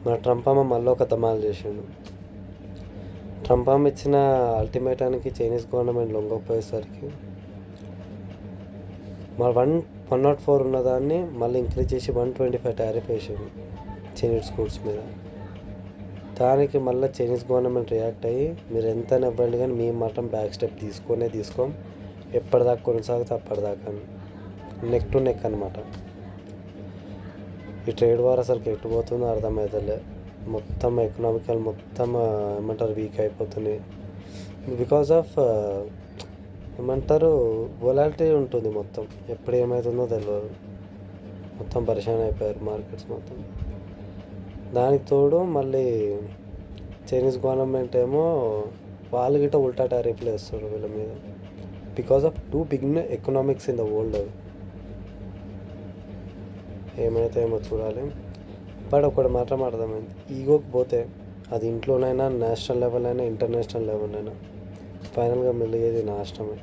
మన ట్రంప్ అమ్మ మళ్ళీ ఒక ధమాల్ చేసిండు. ట్రంప్ అమ్మ ఇచ్చిన అల్టిమేటానికి చైనీస్ గవర్నమెంట్ లొంగకపోయేసరికి మన 104 ఉన్నదాన్ని మళ్ళీ ఇంక్రీజ్ చేసి 125 టారిఫ్ వేసాడు చైనీస్ గూడ్స్ మీద. దానికి మళ్ళీ చైనీస్ గవర్నమెంట్ రియాక్ట్ అయ్యి మీరు ఎంత ఇవ్వండి కానీ మేము మాత్రం బ్యాక్ స్టెప్ తీసుకోం, ఎప్పటిదాకా కొనసాగితే అప్పటిదాకా, నెక్ టు నెక్ అనమాట. ఈ ట్రేడ్ వార్ అసలు ఎట్టుపోతుందో అర్థమవుతలే. మొత్తం ఎకనామికల్ మొత్తం ఏమంటారు వీక్ అయిపోతుంది. బికాజ్ ఆఫ్ ఏమంటారు వొలాటిలిటీ ఉంటుంది మొత్తం. ఎప్పుడు ఏమవుతుందో తెలియదు. మొత్తం పరిశాన్ అయిపోయారు మార్కెట్స్ మొత్తం. దానికి తోడు మళ్ళీ చైనీస్ గవర్నమెంట్ ఏమో వాళ్ళు గిట్ట ఉల్టా టారిఫ్లు వేస్తారు వీళ్ళ మీద. Because of two big economics in the world. ఏమైతే ఏమో చూడాలి. బట్ ఒకటి మాత్రం అర్థమైంది, ఈగోకి పోతే అది ఇంట్లోనైనా, నేషనల్ లెవెల్ అయినా, ఇంటర్నేషనల్ లెవెల్ అయినా ఫైనల్గా మిగిలేది నాశనమే.